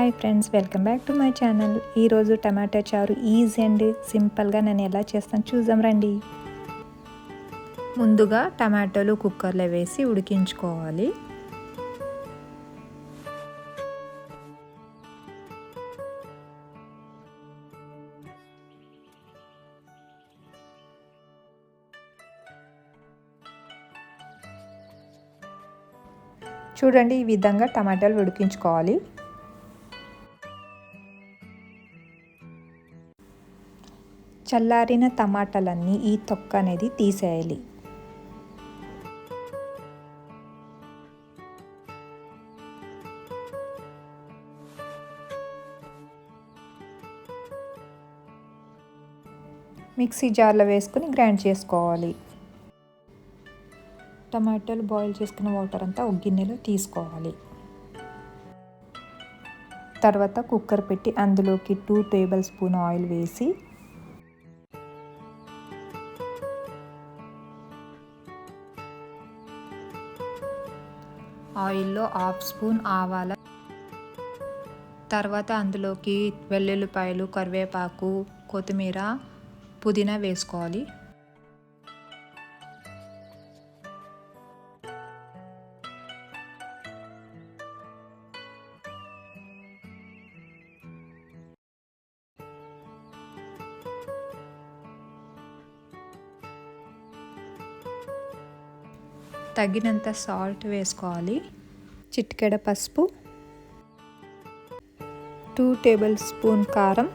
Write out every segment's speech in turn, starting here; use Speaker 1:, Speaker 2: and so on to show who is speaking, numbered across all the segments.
Speaker 1: Hi friends, welcome back to my channel. ఈరోజు టమాటా చారు easy and సింపుల్గా నేను ఎలా చేస్తాను చూద్దాం రండి. ముందుగా టమాటాలు కుక్కర్లో వేసి ఉడికించుకోవాలి. చూడండి, ఈ విధంగా టమాటాలు ఉడికించుకోవాలి. చల్లారిన టమాటాలన్నీ ఈ తొక్క అనేది తీసేయాలి. మిక్సీ జార్లో వేసుకుని గ్రైండ్ చేసుకోవాలి. టమాటాలు బాయిల్ చేసుకున్న వాటర్ అంతా ఒక గిన్నెలో తీసుకోవాలి. తర్వాత కుక్కర్ పెట్టి అందులోకి 2 టేబుల్ స్పూన్ ఆయిల్ వేసి ఆయిల్లో 1/2 స్పూన్ ఆవాల, తర్వాత అందులోకి వెల్లుల్లిపాయలు, కరివేపాకు, కొత్తిమీర, పుదీనా వేసుకోవాలి. తగినంత సాల్ట్ వేసుకోవాలి. చిటికెడ పసుపు, 2 టేబుల్ స్పూన్ కారం,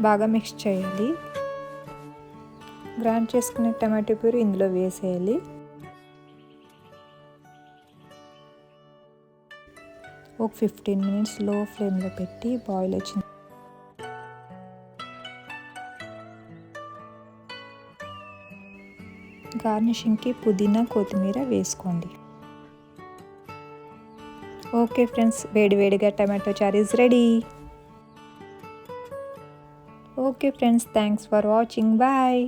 Speaker 1: బాగా మిక్స్ చేయాలి. గ్రైండ్ చేసుకున్న టమాటో ప్యూరీ ఇందులో వేసేయాలి. ఒక 15 మినిట్స్ లో ఫ్లేమ్లో పెట్టి బాయిల్ వచ్చింది. గార్నిషింగ్కి పుదీనా, కొత్తిమీర వేసుకోండి. ఓకే ఫ్రెండ్స్, వేడివేడిగా టమాటో చారు is ready. Okay friends, thanks for watching. Bye.